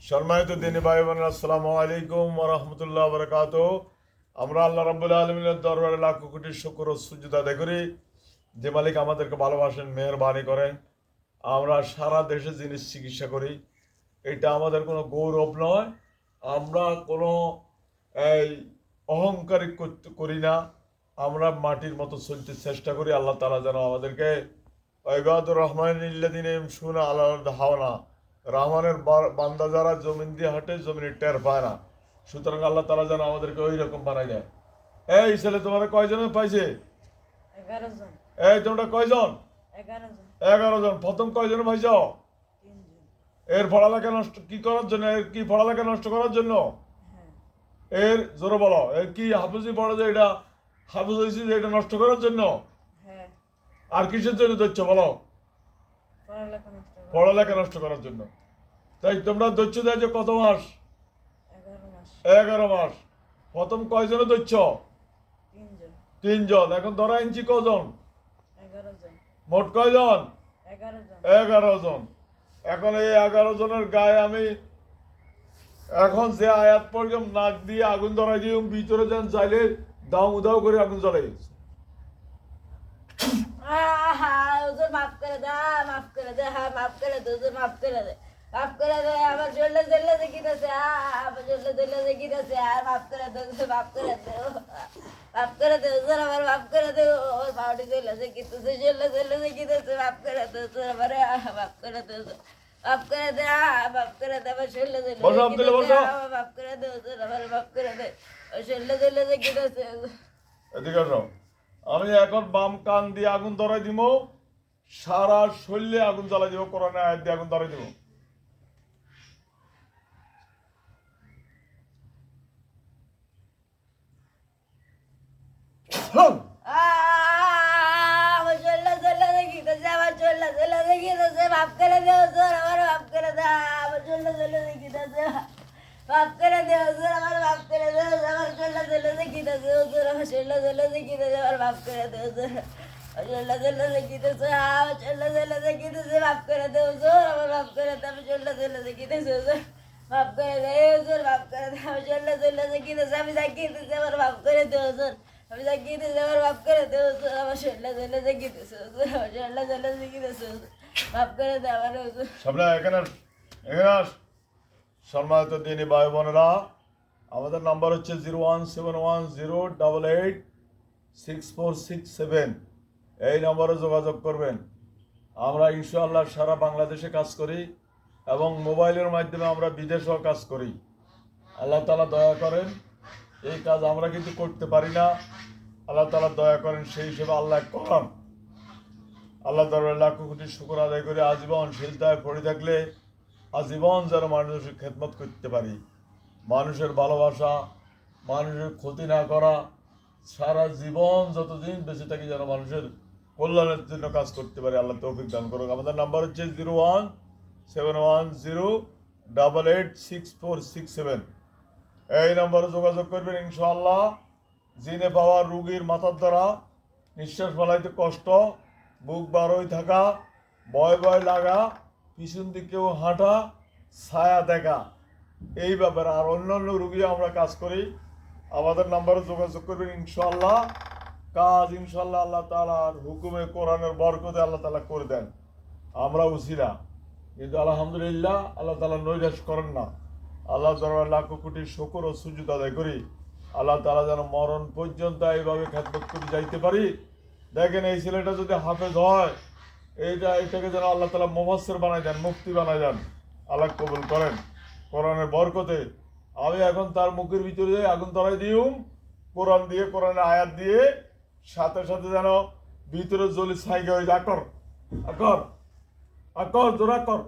সম্মানিত দিনী ভাই বোনেরা, আসসালামু আলাইকুম ওয়া রাহমাতুল্লাহি ওয়া বারাকাতুহু। আমরা আল্লাহ রাব্বুল আলামিনের দরবারে লাখ কোটি শুকর ও সুজুদ আদায় করি, যে মালিক আমাদেরকে ভালোবাসেন, মেহেরবানি করেন। আমরা সারা দেশে জিনিস চিকিৎসা করি, এটা আমাদের কোনো গৌরব নয়। আমরা কোনো এই অহংকারী করি না। আমরা মাটির মতো চলতে চেষ্টা করি। আল্লাহ তাআলা যেন আমাদেরকে ইবাদুর রহমানিল্লাযিনা ইয়ামশুনা আলাল হাওনা, রহমানের বান্দা যারা জমিন দিয়ে হাঁটে, জমিনের টের পায় না। সুতরাং আল্লাহ তাআলা যেন আমাদেরকে ওই রকম বানাই দেয়। এই ছেলে, তোমার কয়জন পাইছে? 11 জন। এই তোমরা কয়জন? 11 জন। 11 জন। প্রথম কয়জন পাইছ? 3 জন। এর পড়ালেখা নষ্ট কি করার জন্য? এর কি পড়ালেখা নষ্ট করার জন্য? হ্যাঁ। এর জোরে বলো, এর কি হাফিজি পড়ে যে এটা হাফিজ হয়েছে যে এটা নষ্ট করার জন্য? হ্যাঁ। আর কিসের জন্য ধরছো বলো? পড়ালেখা নষ্ট করে। পড়ালেখা নষ্ট করার জন্য। তাই তোমরা ধরছো দেয় যে কত মাস? 11 মাস। 11 মাস। প্রথম কয়জনে ধরছ? 3 জন। 3 জন। এখন ধরা ইঞ্চি কজন? 11 জন। মোট কয়জন? 11 জন। 11 জন। এখন এই 11 জনের গায়ে আমি এখন যে আয়াত পড়লাম, নাক দিয়ে আগুন ধরাই দিয়ে ভিতরে যান চাইলে দাও উদাও করে আগুন জ্বলাই গেছে। হুজুর মাফ করে দে, মাফ করে দে, হ্যাঁ মাফ করে দে, হুজুর মাফ করে দে, মাফ করে দে। আমার জলে জলে দেখিতেছে, আমার জলে জলে দেখিতেছে, আর মাফ করে দে, হুজুর মাফ করে দে, মাফ করে দে হুজুর, আমার মাফ করে দে। ওর বাউডি জলে দেখিতেছে, জলে জলে দেখিতেছে, মাফ করে দে হুজুর, আমার মাফ করে দে হুজুর, মাফ করে দে, মাফ করে দে। আমার জলে জলে দেখিতেছে, মাফ করে দে হুজুর, আমার মাফ করে দে। ওর জলে জলে দেখিতেছে। এদিকে আসো। আমি এখন বাম কান দিয়ে আগুন ধরাই দিব, সারা শরীরে আগুন জ্বালাই দিব, কোরআনের আয়াত দিয়ে আগুন ধরাই দিব। আমার চল্লা চল্লা দেখিতেছে, আমার চল্লা চল্লা দেখিতেছে, মাফ করে দেও হুজুর, আমার মাফ করে দে। আমার চল্লা চল্লা দেখিতেছে, মাফ করে দেও হুজুর, আমার মাফ করে দেও হুজুর, আমার চল্লা চল্লা দেখিতেছে হুজুর, আমার চল্লা চল্লা দেখিতেছে, আমার মাফ করে দেও হুজুর, আমার চল্লা চল্লা দেখিতেছে, আমার চল্লা চল্লা দেখিতেছে, মাফ করে দেও হুজুর, আমার মাফ করে দে। আমি চল্লা চল্লা দেখিতেছে হুজুর, মাফ করে দে হুজুর, মাফ করে দে। আমি চল্লা চল্লা দেখিতেছে, আমি দেখিতেছি, আমার মাফ করে দেও হুজুর, আমি দেখিতেছি, আমার মাফ করে দেও হুজুর, আমার চল্লা চল্লা দেখিতেছে হুজুর, আমার চল্লা চল্লা দেখিতেছে হুজুর, মাফ করে দে আমার হুজুর। সামনে এখানে এখানে আস। সম্মানিত দিনী ভাই বোনেরা, আমাদের নাম্বার হচ্ছে 01710886467। এই নম্বরে যোগাযোগ করবেন। আমরা ইনশাআল্লাহ সারা বাংলাদেশে কাজ করি এবং মোবাইলের মাধ্যমে আমরা বিদেশেও কাজ করি। আল্লাহ তাআলা দয়া করেন, এই কাজ আমরা কিন্তু করতে পারি না। আল্লাহ তাআলা দয়া করেন, সেই হিসেবে আল্লাহ করান। আল্লাহ তাআলার লাখ কোটি শুকর আদায় করে আজীবন শিলতায় পড়ে থাকলে আজীবন যেন মানুষের খেদমত করতে পারি, মানুষের ভালোবাসা, মানুষের ক্ষতি না করা, সারা জীবন যতদিন বেঁচে থাকি যেন মানুষের কল্যাণের জন্য কাজ করতে পারি। আল্লাহ তৌফিক দান করুক। আমাদের নাম্বার হচ্ছে 01710886467। এই নম্বরে যোগাযোগ করবেন ইনশাআল্লাহ। জিনে পাওয়া রুগীর মাথার দ্বারা নিঃশ্বাস ফেলাইতে কষ্ট, বুক বার হয়ে থাকা, ভয় ভয় লাগা, পিছন দিকেও হাঁটা, ছায়া দেখা, এই ব্যাপারে আর অন্যান্য রুগী আমরা কাজ করি। আমাদের নাম্বারে যোগাযোগ করবেন ইনশাআল্লাহ। কাজ ইনশাআল্লাহ আল্লাহ তাআলার হুকুমে, কোরআনের বরকতে আল্লাহ তাআলা করে দেন। আমরা উছিলা, কিন্তু আলহামদুলিল্লাহ আল্লাহ তাআলা নৈরাশ করেন না। আল্লাহ দরবারে লাখ কোটি শুকর ও সুজুদ আদায় করি। আল্লাহ তাআলা যেন মরণ পর্যন্ত এইভাবে খেদমত করে যাইতে পারি। দেখেন, এই ছেলেটা যদি হাফেজ হয়, এটাকে যেন আল্লাহ তাআলা মুফাসসির বানাই দেন, মুফতি বানাই দেন। আল্লাহ কবুল করেন কোরআনের বরকতে। আমি এখন তার মুখের ভিতরে আগুন ধরাই দিউম, কোরআন দিয়ে, কোরআনের আয়াত দিয়ে, সাথে সাথে যেন ভিতরে জ্বলি ছাইকে হয়ে যায়। আকর আকর আকর, জোরা কর।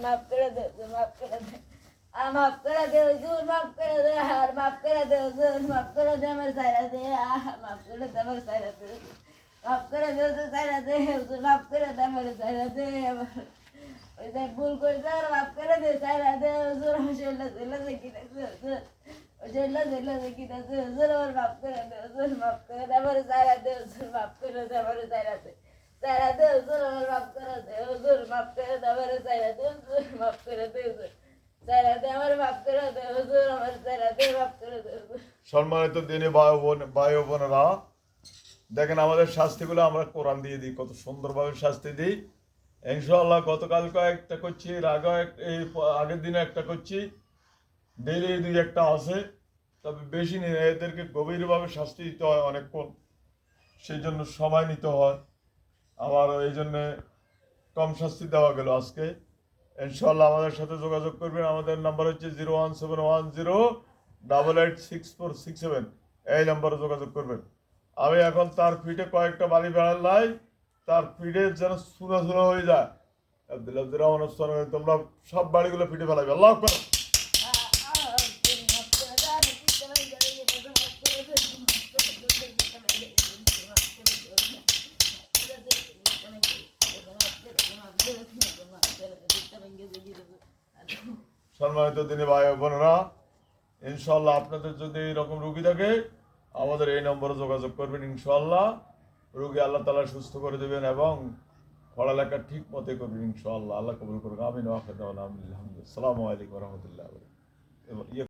মাফ করে দে হুজুর, মাফ করে দে, মাফ করে দে হুজুর, মাফ করে দে, আর মাফ করে দে হুজুর, মাফ করে দে, আমার সাইরা দে, মাফ করে দে, আমার সাইরা দে, মাফ করে দে হুজুর, সাইরা দে হুজুর, মাফ করে দে, আমার সাইরা দে, ওই দেখ ভুল করেছে, আর মাফ করে দে, সাইরা দে হুজুর, আমার শরীরে চলে দেখি হুজুর, ঝুল্লা ঝুল্লা দেখিতেছে হুজুর আমার মাফ করে দে হুজুর মাফ করে দে আমার সারা দে হুজুর মাফ করে দে আমার সারা দে হুজুর আমার মাফ করে দে হুজুর মাফ করে দে আমার সারা দে হুজুর মাফ করে দে হুজুর সারা দে আমার মাফ করে দে হুজুর আমার সারা দে মাফ করে দে হুজুর। সম্মানিত দিনী ভাই ও বোনেরা, দেখেন আমাদের শাস্তিগুলো আমরা কোরআন দিয়ে দিই, কত সুন্দরভাবে শাস্তি দিই। ইনশাআল্লাহ গতকালকে একটা করছি, এর আগে এই আগের দিনে একটা করছি, ডেইলি দুই একটা আছে, তবে বেশি নেই। এদেরকে গভীরভাবে শাস্তি দিতে হয় অনেকক্ষণ, সেই জন্য সময় নিতে হয়। আবার এই জন্যে কম শাস্তি দেওয়া গেল আজকে। ইনশাআল্লাহ আমাদের সাথে যোগাযোগ করবেন। আমাদের নাম্বার হচ্ছে 01710886467। এই নাম্বারে যোগাযোগ করবেন। আমি এখন তার ফিটে কয়েকটা বাড়ি বেড়ালাই, তার ফিটে যেন সুরা সুরা হয়ে যায়। তোমরা সব বাড়িগুলো ফিটে ফেলাবে। আল্লাহ আকবার। সম্মানিত দিনী ভাই ও বোনেরা, ইনশাল্লাহ আপনাদের যদি এইরকম রুগী থাকে আমাদের এই নম্বরে যোগাযোগ করবেন। ইনশাল্লাহ রুগী আল্লাহ তাআলা সুস্থ করে দেবেন এবং পড়ালেখা ঠিক মতে করবেন। ইনশাল্লাহ আল্লাহ কবুল করুন। আমিন ওয়া আখির দাওয়ানা আলহামদুলিল্লাহ। আসসালামু আলাইকুম ওয়া রাহমাতুল্লাহি ওয়া বারাকাতুহু।